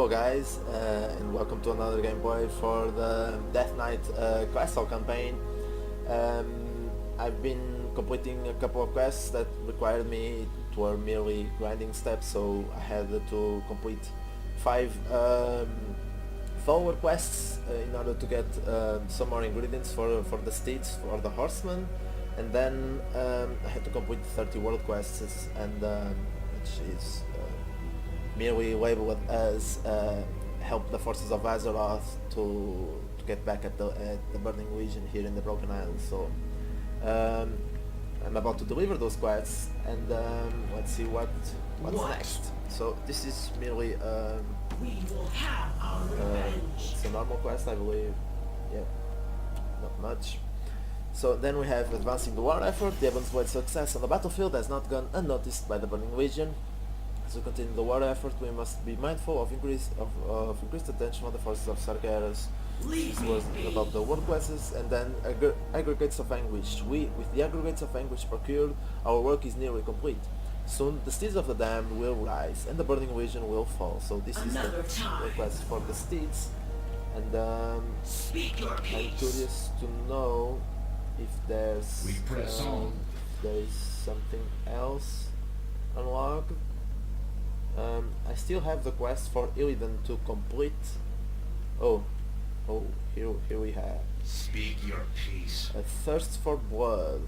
Hello guys, and welcome to another gameplay for the Death Knight quest campaign. I've been completing a couple of quests that required me to were merely grinding steps, so I had to complete 5 forward quests in order to get some more ingredients for the steeds, for the horsemen, and then I had to complete 30 world quests, and which is merely labeled as help the forces of Azeroth to get back at the Burning Legion here in the Broken Isles. So I'm about to deliver those quests, and let's see what's next. So this is merely it's a normal quest, I believe. Yeah, not much. So then we have advancing the war effort. The Ebon's Blade success on the battlefield has not gone unnoticed by the Burning Legion. As we continue the war effort, we must be mindful of increased attention on the forces of Sargeras. This was about the world classes, and then aggregates of anguish. With the aggregates of anguish procured, our work is nearly complete. Soon the steeds of the damned will rise, and the Burning Legion will fall. So this is the request for the steeds, and I'm curious to know if there's something else unlocked. I still have the quest for Illidan to complete. Oh, here we have. Speak your peace. A thirst for blood.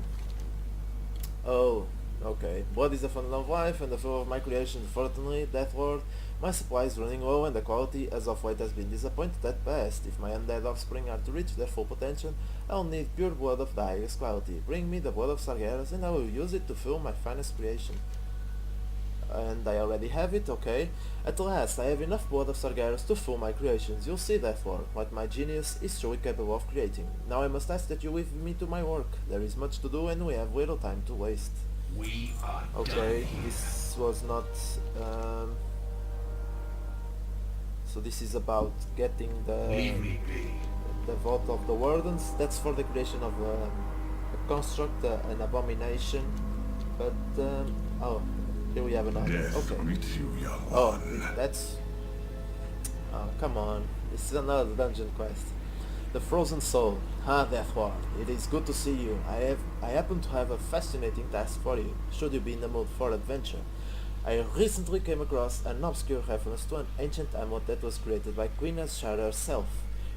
Oh, okay. Blood is the fount of life and the fuel of my creation. Fortunately, Deathlord, my supply is running low and the quality as of late has been disappointed at best. If my undead offspring are to reach their full potential, I'll need pure blood of the highest quality. Bring me the blood of Sargeras and I will use it to fuel my finest creation. And I already have it, okay. At last, I have enough blood of Sargeras to fuel my creations. You'll see, therefore, what my genius is truly capable of creating. Now I must ask that you leave me to my work. There is much to do and we have little time to waste. We are okay, this was not... so this is about getting the Vault of the Wardens. That's for the creation of a construct, an abomination. But, oh. Here we have another. Death okay. greets you, young Oh, one. that's... Oh, come on. This is another dungeon quest. The Frozen Soul. Ah, Deathlord. It is good to see you. I happen to have a fascinating task for you, should you be in the mood for adventure. I recently came across an obscure reference to an ancient amulet that was created by Queen Azshara herself.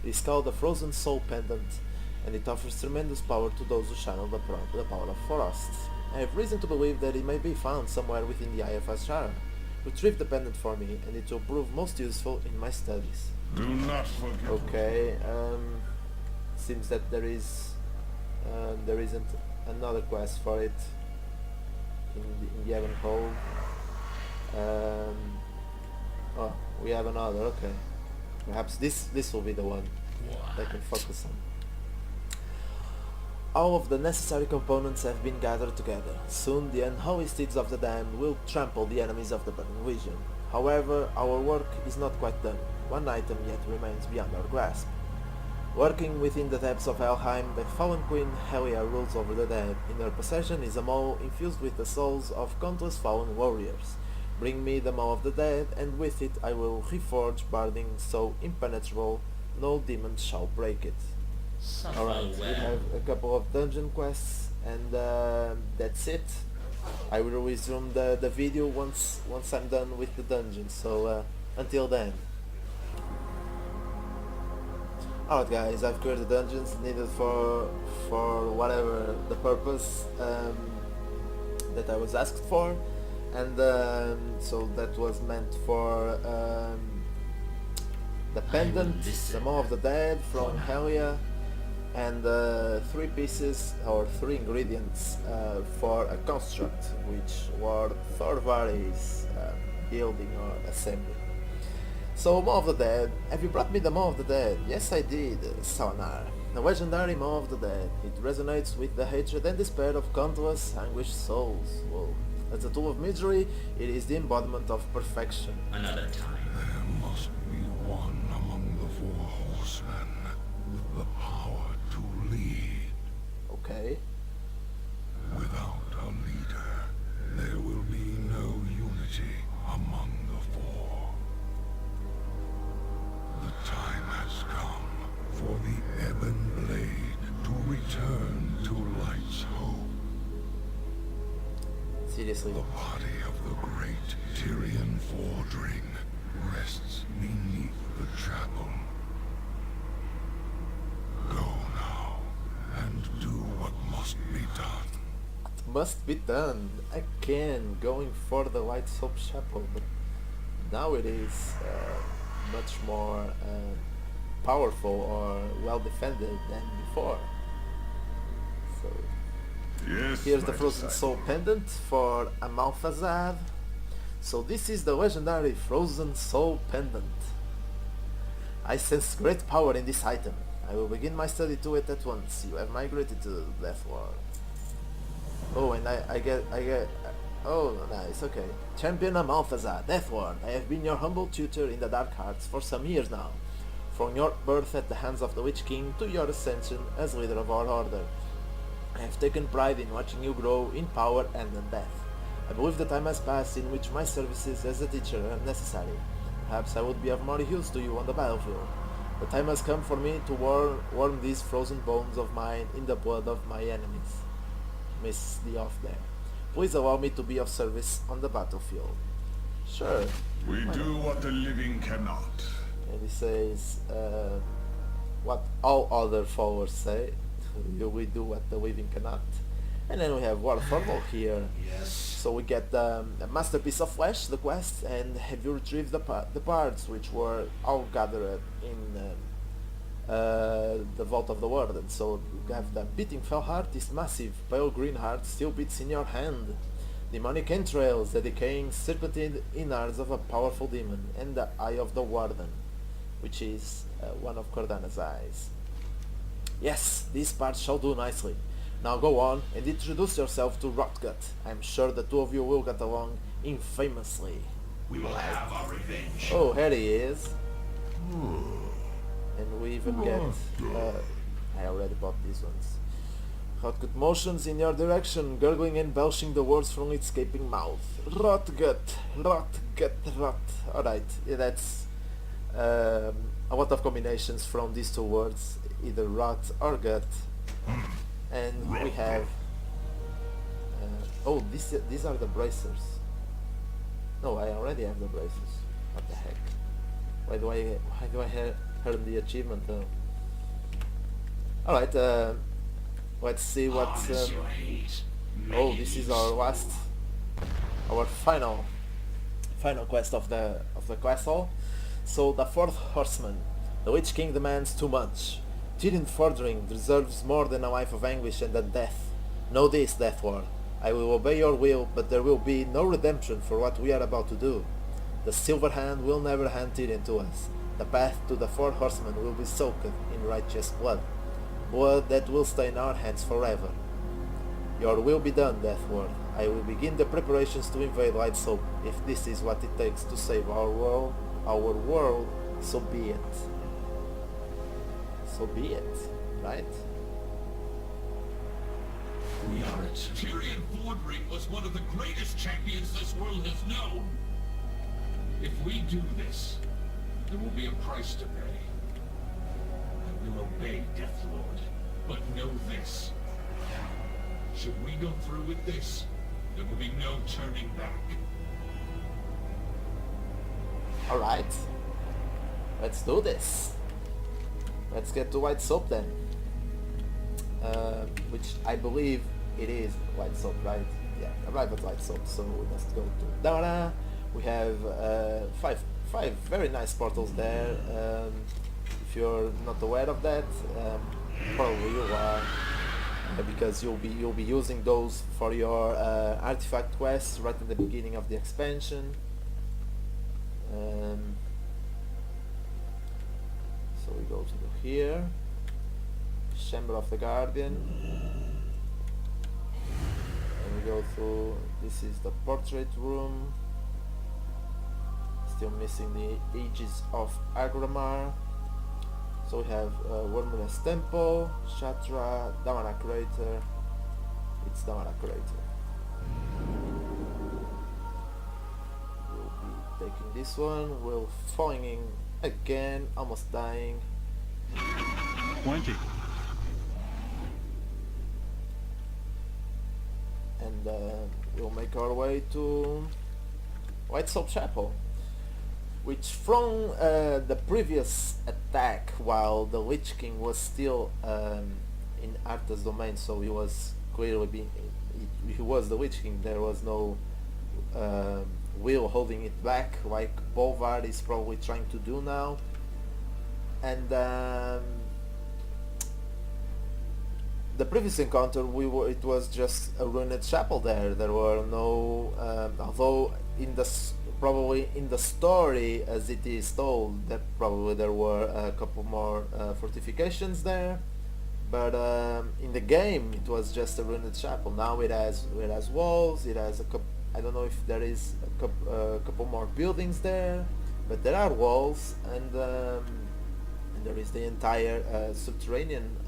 It is called the Frozen Soul Pendant, and it offers tremendous power to those who channel the power of frosts. I have reason to believe that it may be found somewhere within the Eye of Azshara. Retrieve the pendant for me, and it will prove most useful in my studies. Do not forget. Okay, seems that there isn't another quest for it in the Ebon Hole. Oh, we have another. Okay, perhaps this will be the one that I can focus on. All of the necessary components have been gathered together. Soon the unholy steeds of the damned will trample the enemies of the Burning Legion. However, our work is not quite done. One item yet remains beyond our grasp. Working within the depths of Helheim, the fallen Queen Helia rules over the dead. In her possession is a maw infused with the souls of countless fallen warriors. Bring me the maw of the dead, and with it I will reforge barding so impenetrable no demon shall break it. Alright, we have a couple of dungeon quests, and that's it. I will resume the video once I'm done with the dungeon, so until then. Alright guys, I've cleared the dungeons needed for whatever the purpose that I was asked for, and so that was meant for the pendant, the maw of the dead from Helia, and 3 pieces or 3 ingredients for a construct, which Lord Thorvaris building or assembling. So, Maw of the Dead. Have you brought me the Maw of the Dead? Yes, I did, Salanar. The legendary Maw of the Dead. It resonates with the hatred and despair of countless anguished souls. Whoa. As a tool of misery, it is the embodiment of perfection. Another time. There must be one among the 4 horsemen with the power to lead. Okay. Without a leader, there will be no unity among the 4. seriously. The body of the great Tirion Fordring rests beneath the chapel. Go now, and do what must be done. Must be done. Again, going for the White Soap Chapel, but now it is much more powerful or well defended than before. So Yes, here's the my Frozen disciple. Soul Pendant for Amalthazar. So this is the legendary Frozen Soul Pendant. I sense great power in this item. I will begin my study to it at once. You have migrated to the Death World. Oh, and I get, oh, nice, okay. Champion Amalthazar, Death Ward, I have been your humble tutor in the Dark Arts for some years now. From your birth at the hands of the Lich King to your ascension as leader of our order. I have taken pride in watching you grow in power and in death. I believe the time has passed in which my services as a teacher are necessary. Perhaps I would be of more use to you on the battlefield. The time has come for me to warm these frozen bones of mine in the blood of my enemies. Miss the off there. Please allow me to be of service on the battlefield. Sure. We do what the living cannot. And he says, what all other followers say. We do what the living cannot. And then we have War Formal here. Yes. So we get the Masterpiece of Flesh, the quest, and have you retrieved the parts which were all gathered in the Vault of the Warden. So you have the Beating Fell Heart, this massive pale green heart still beats in your hand. Demonic entrails, the decaying serpentine innards of a powerful demon, and the Eye of the Warden, which is one of Cordana's eyes. Yes, these parts shall do nicely. Now go on and introduce yourself to Rotgut. I'm sure the two of you will get along infamously. We will have our revenge. Oh, here he is. And we even get... I already bought these ones. Rotgut motions in your direction, gurgling and belching the words from its gaping mouth. Rotgut, Rotgut, Rot. Alright, yeah, that's a lot of combinations from these two words, either rot or gut. And we have... oh, these are the bracers. No, I already have the bracers. What the heck? Why do I earn the achievement though? Alright, let's see what... oh, this is our last... our final quest of the castle. So, the fourth horseman. The Lich King demands too much. Tirion Fordring deserves more than a life of anguish and then death. Know this, Death Ward. I will obey your will, but there will be no redemption for what we are about to do. The Silver Hand will never hand Tirion to us. The path to the four horsemen will be soaked in righteous blood. Blood that will stain our hands forever. Your will be done, Death Ward. I will begin the preparations to invade White Soap. If this is what it takes to save our world, so be it. So be it, right? We are it. Tirion Fordring was one of the greatest champions this world has known. If we do this, there will be a price to pay. I will obey Death Lord, but know this. Should we go through with this, there will be no turning back. Alright. Let's do this. Let's get to White Soap then. Which I believe it is White Soap, right? Yeah, arrive at White Soap, so we must go to Dara. We have five very nice portals there. If you're not aware of that, probably you are, because you'll be using those for your artifact quests right at the beginning of the expansion. So we go to here, Chamber of the Guardian, and we go through. This is the portrait room. Still missing the Aegis of Agramar. So we have Wormless Temple, Shatra, Damana Crater. It's Damana Crater. We'll be taking this one. We're falling in again, almost dying. 20. And and we'll make our way to White Soap Chapel, which from the previous attack, while the Lich King was still in Arthur's domain, so he was clearly he was the Lich King. There was no will holding it back, like Bolvar is probably trying to do now. And the previous encounter, it was just a ruined chapel there. There were no, although probably in the story as it is told, that probably there were a couple more fortifications there, but in the game it was just a ruined chapel. Now it has walls. It has a couple. I don't know if there is a couple more buildings there, but there are walls, and there is the entire subterranean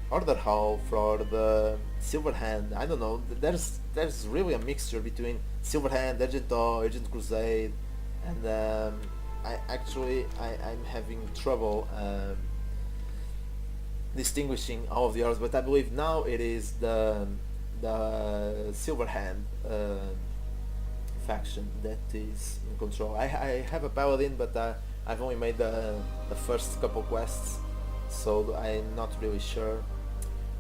order hall for the Silverhand. I don't know. There's really a mixture between Silverhand, Agent Crusade, and I'm having trouble distinguishing all of the orders. But I believe now it is the Silverhand faction that is in control. I have a paladin, but I've only made the first couple quests, so I'm not really sure.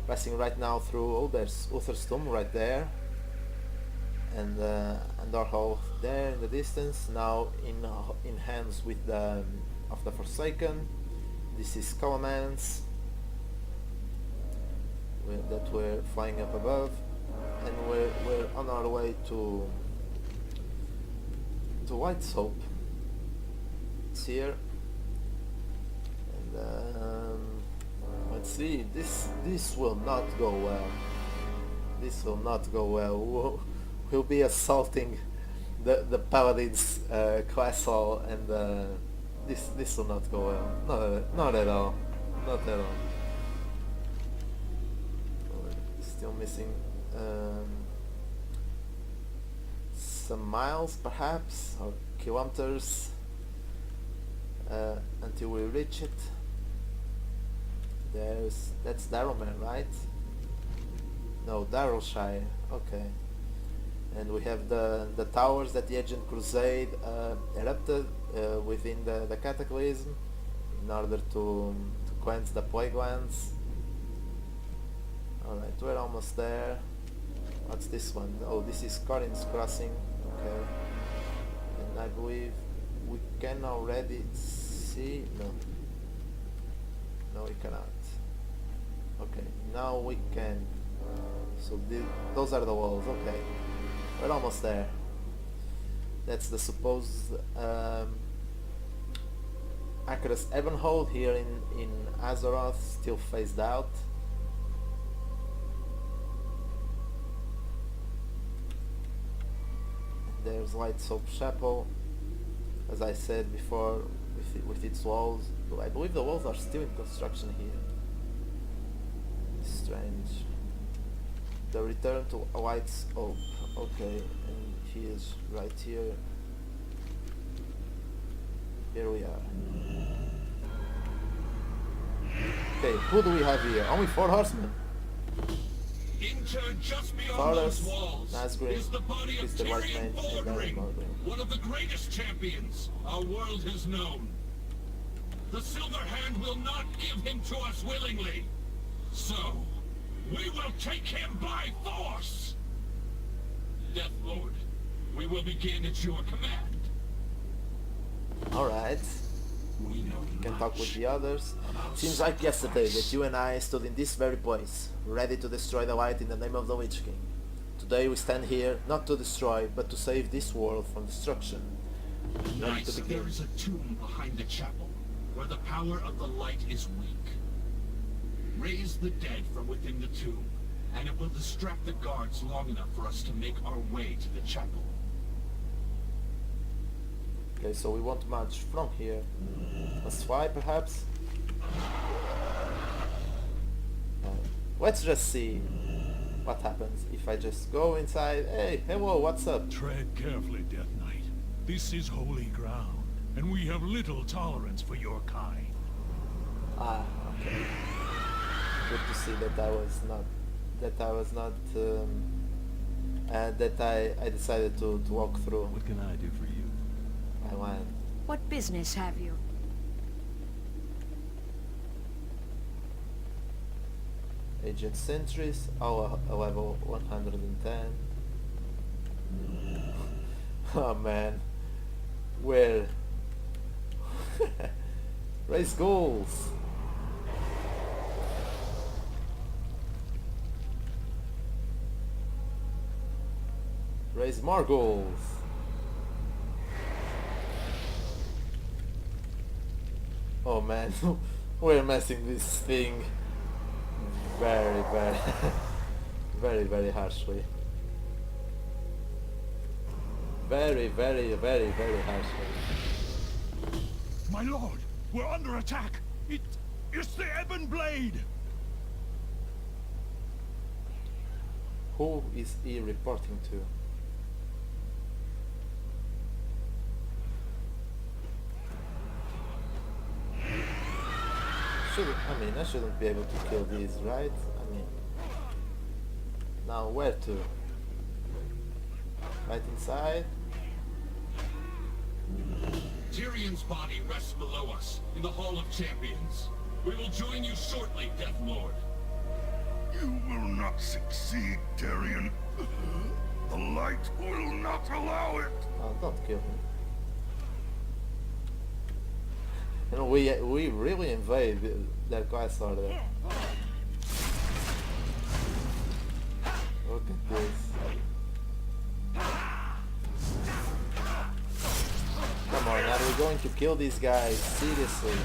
Passing right now through, oh, there's Uther's tomb right there, and our hall there in the distance. Now in hands with the of the Forsaken. This is Calamance that we're flying up above, and we're on our way to White Soap. It's here, and let's see. This will not go well. This will not go well. We'll be assaulting the Paladin's castle, and this will not go well. Not at all. Not at all. We're still missing some miles, perhaps, or kilometers, until we reach it. That's Darrowmere, right? No, Darrowshire. Okay. And we have the towers that the Agent Crusade erupted within the Cataclysm in order to cleanse the Plague Lands. Alright, we're almost there. What's this one? Oh, this is Corin's Crossing. Okay. And I believe we can already see... No, we cannot. Okay, now we can. So those are the walls. Okay, we're almost there. That's the supposed Aker's Ebonhold here in Azeroth, still phased out. There's White Soap Chapel, as I said before, with its walls. I believe the walls are still in construction here. Strange. The return to White Soap. Okay, and he is right here. Here we are. Okay, who do we have here? Only 4 horsemen. Interred just beyond Taurus, those walls Nazgûl, is the body of Mr. Tirion Whiteman, Fordring, and one of the greatest champions our world has known. The Silver Hand will not give him to us willingly, so we will take him by force. Death Lord, we will begin at your command. Alright. We know You can much talk with the others. about Seems like yesterday sacrifice. that you and I stood in this very place, ready to destroy the light in the name of the Lich King. Today we stand here, not to destroy, but to save this world from destruction. Ready to Knights, begin. there is a tomb behind the chapel, where the power of the light is weak. Raise the dead from within the tomb, and it will distract the guards long enough for us to make our way to the chapel. Okay, so we won't march from here. Let's fly, perhaps? Let's just see what happens if I just go inside. Hey, hello, what's up? Tread carefully, Death Knight. This is holy ground, and we have little tolerance for your kind. Ah, okay. Good to see that I was not that I was not that I decided to walk through. What can I do for you? I went. What business have you? Agent Sentries, oh, a level 110. Oh man, where? Raise goals. Raise more goals. Oh man, we're messing this thing very, very, very, very harshly. Very, very, very, very harshly. My lord, we're under attack. It's the Ebon Blade. Who is he reporting to? I shouldn't be able to kill these, right? Now where to? Right inside? Tyrion's body rests below us, in the Hall of Champions. We will join you shortly, Death Lord. You will not succeed, Tirion. The light will not allow it. Oh, don't kill him. You know, we really invade their class order. Look at this. Come on, are we going to kill these guys? Seriously.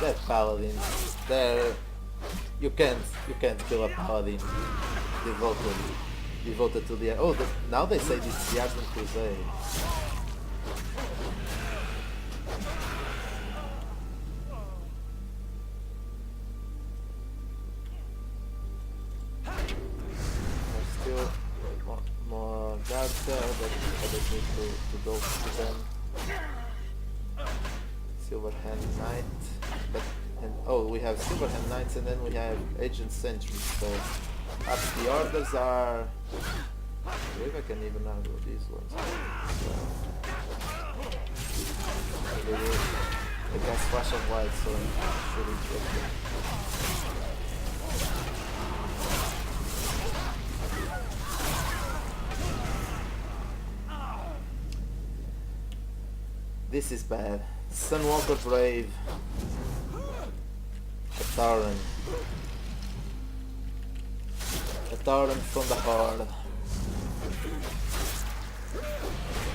That paladin, there, you can't kill a paladin devoted to the. Oh, now they say this is the Ardent Crusade. There's still more guards there, but I just need to go to them. Silverhand Knight, oh, we have Silverhand Knights and then we have Agent Sentries, so up the orders are, I believe I can even argue these ones. I guess Flash of Light, so I'm sure it's okay. This is bad. Sunwalker Brave, a Tauren from the Horde.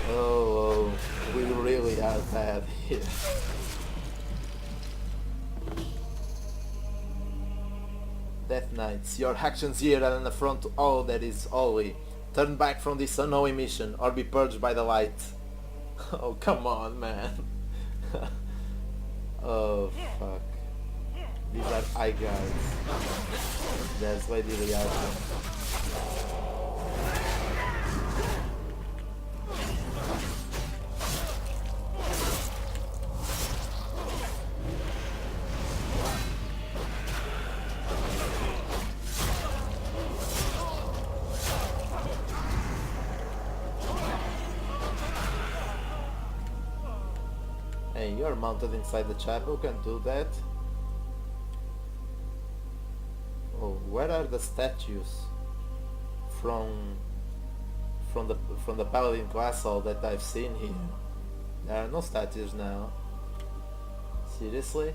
Oh, we really are bad here. Death Knights, your actions here are an affront to all that is holy. Turn back from this unholy mission, or be purged by the light. Oh, come on, man. Oh, fuck. These are eye guards. That's why they are. Hey, you're mounted inside the chapel, can do that. Oh, where are the statues from the paladin class hall that I've seen here? There are no statues now. Seriously?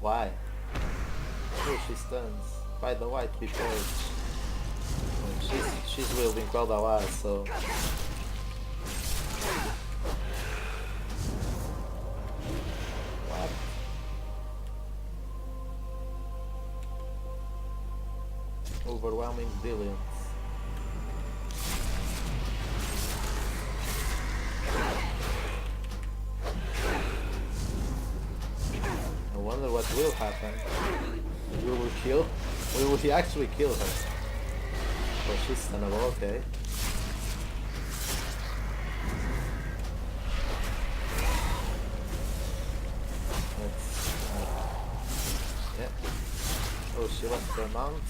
Why? Oh, she stands by the white people. She's wielding Quel'Dalas, so. Overwhelming brilliance. I wonder what will happen. We will actually kill her. Oh, she's stunnable, okay. Let's She left her mount.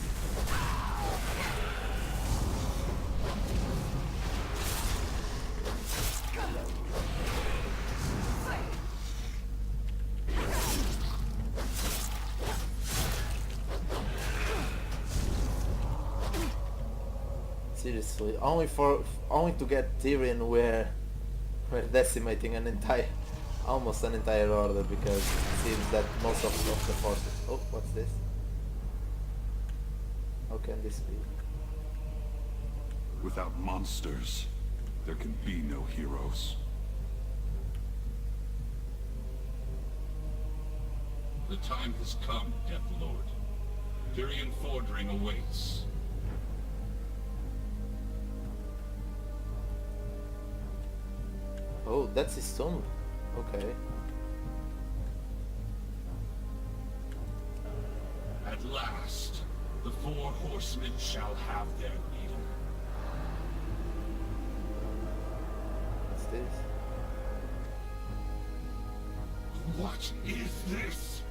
Seriously, only to get Tirion, we're decimating almost an entire order, because it seems that most of the forces. Oh, what's this? How can this be? Without monsters, there can be no heroes. The time has come, Death Lord. Tirion Fordring awaits. Oh, that's his tomb. Okay. At last, the 4 horsemen shall have their leader. What's this? What is this?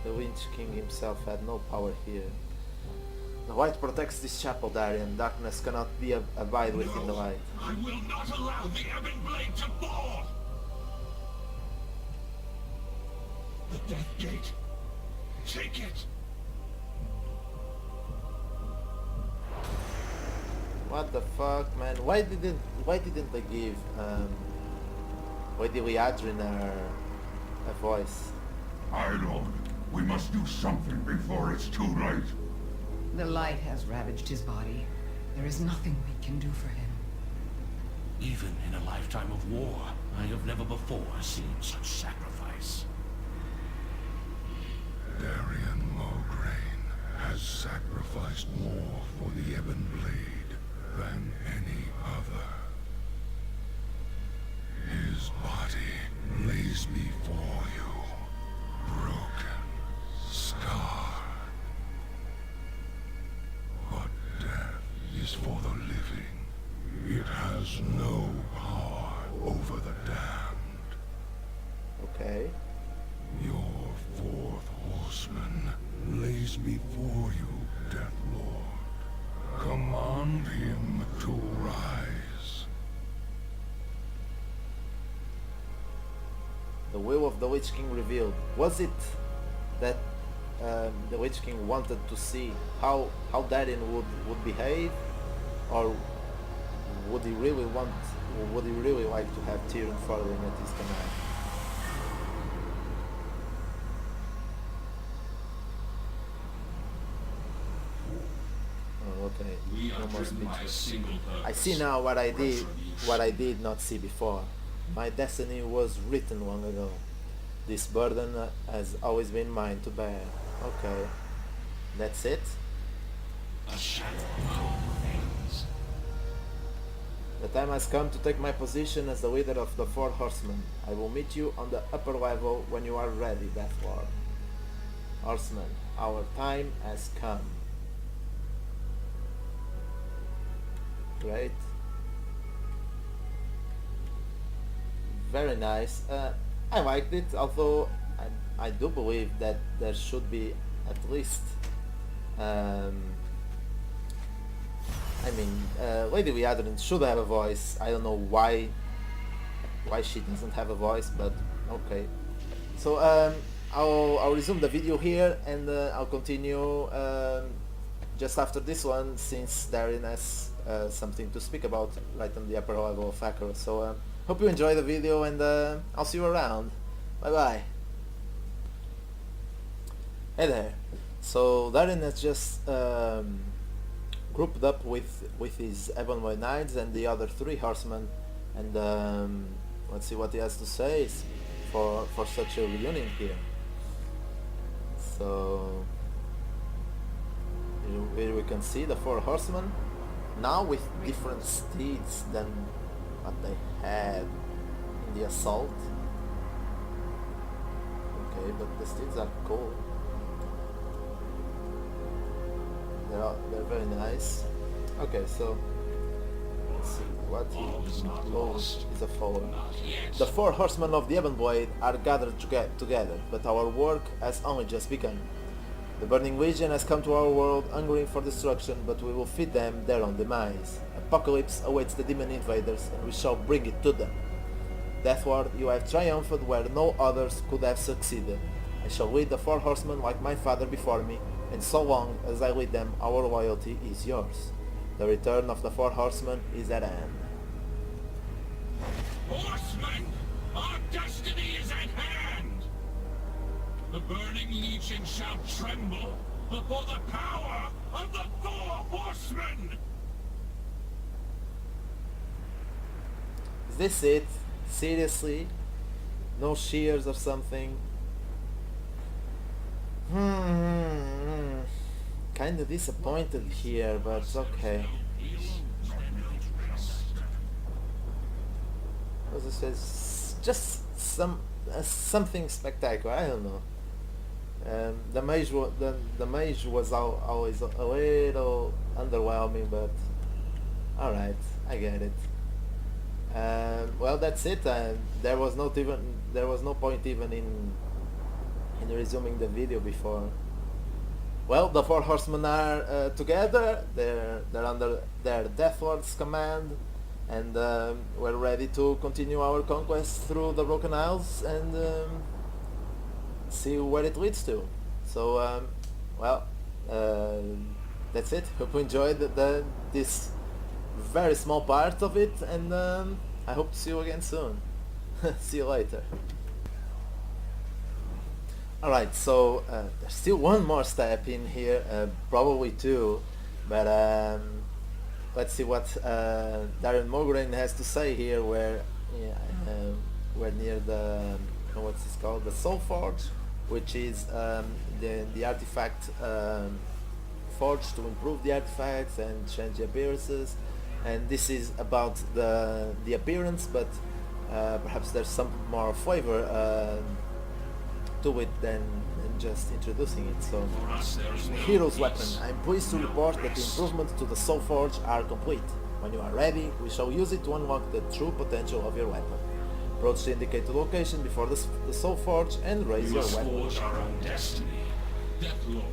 The Lich King himself had no power here. The light protects this chapel, Tirion. Darkness cannot be abide within the light. I will not allow the Ebon Blade to fall! The Death Gate. Take it! What the fuck, man? Why didn't they give Lady Liadrin a voice? Aye, Lord. We must do something before it's too late. The light has ravaged his body. There is nothing we can do for him. Even in a lifetime of war, I have never before seen such sacrifice. Tirion has sacrificed more for the Ebon Blade than any other. His body lays before you, broken, scarred. But death is for the living. It has no power over the damned. Okay. Your 4th horseman lays before you, Death Lord. Command him to rise. The will of the Lich King revealed. Was it that the Lich King wanted to see how Tirion would behave, or would he really like to have Tirion Fordring at his command? Oh, okay. We are No more driven by a speeches. single purpose. I see now what I did not see before. My destiny was written long ago. This burden has always been mine to bear. Okay. That's it? A shadow remains. The time has come to take my position as the leader of the 4 horsemen. I will meet you on the upper level when you are ready, Death Lord. Horsemen, our time has come. Great. Very nice. I liked it, although I do believe that there should be at least Lady Liadrin should have a voice. I don't know why she doesn't have a voice, but okay. So I'll resume the video here, and I'll continue just after this one, since Tirion has something to speak about right on the upper level of Azeroth. So hope you enjoy the video, and I'll see you around. Bye bye. Hey there. So Tirion has just grouped up with his Ebonway Knights and the other 3 horsemen, and let's see what he has to say for such a reunion here. So here we can see the 4 horsemen, now with different steeds than what they had in the assault. Okay, but the steeds are cool. They're very nice. Okay, so Let's see what he moves is a forward. Not yet. The four horsemen of the Ebonblade are gathered together, but our work has only just begun. The Burning Legion has come to our world hungering for destruction, but we will feed them their own demise. Apocalypse awaits the demon invaders, and we shall bring it to them. Deathward, you have triumphed where no others could have succeeded. I shall lead the four horsemen like my father before me, and so long as I lead them, our loyalty is yours. The return of the four horsemen is at hand. Horsemen! Our destiny is at hand! The Burning Legion shall tremble before the power of the four horsemen! Is this it? Seriously? No shears or something? Kinda disappointed here, but okay. As I says, just something spectacular. I don't know. The mage was always a little underwhelming, but all right, I get it. Well, that's it. There was no point even in resuming the video before. Well, the four horsemen are together. They're under their Deathward's command, and we're ready to continue our conquest through the Broken Isles and see where it leads to. So, well, that's it. Hope you enjoyed this very small part of it, and I hope to see you again soon. See you later. Alright, so there's still one more step in here, probably two, but let's see what Darren Morgraine has to say here. We're near the what's this called, the Soul Forge, which is the artifact forge to improve the artifacts and change the appearances. And this is about the appearance, but perhaps there's some more flavor to it than just introducing it. So, For us there's no Hero's peace. Weapon. I'm pleased to report that the improvements to the Soul Forge are complete. When you are ready, we shall use it to unlock the true potential of your weapon. Approach the indicated location before the Soul Forge and raise We your must weapon. forge our own destiny. Deathlord,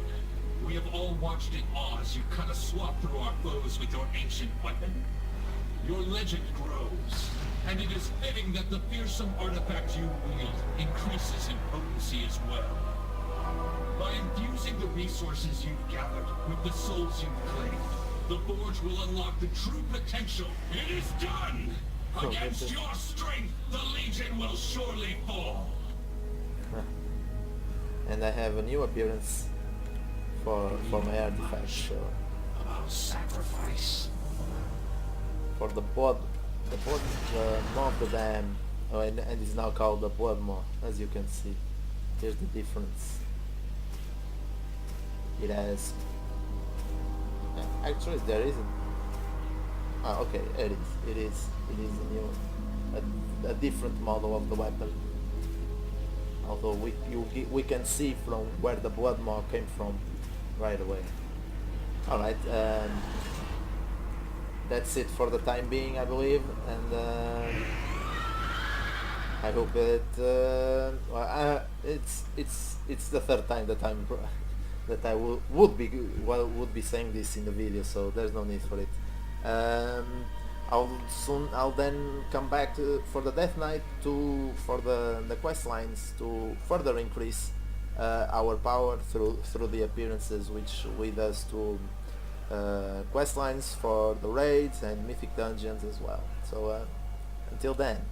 we have all watched in awe as you cut a swath through our foes with your ancient weapon. Your legend grows, and it is fitting that the fearsome artifact you wield increases in potency as well. By infusing the resources you've gathered with the souls you've claimed, the Forge will unlock the true potential. It is done! Against your strength, the Legion will surely fall. And I have a new appearance for my artifact. So About sacrifice. for the Maw of the Dam, and it's now called the Blood Maw, as you can see. Here's the difference. It has... actually there isn't. Ah, okay, it is a new, a different model of the weapon. Although we can see from where the Blood Maw came from right away. Alright, that's it for the time being, I believe, and I hope that it's the third time that I would be saying this in the video, so there's no need for it. I'll then come back for the Death Knight for the quest lines to further increase our power through the appearances, which lead us to quest lines for the raids and mythic dungeons as well. So until then.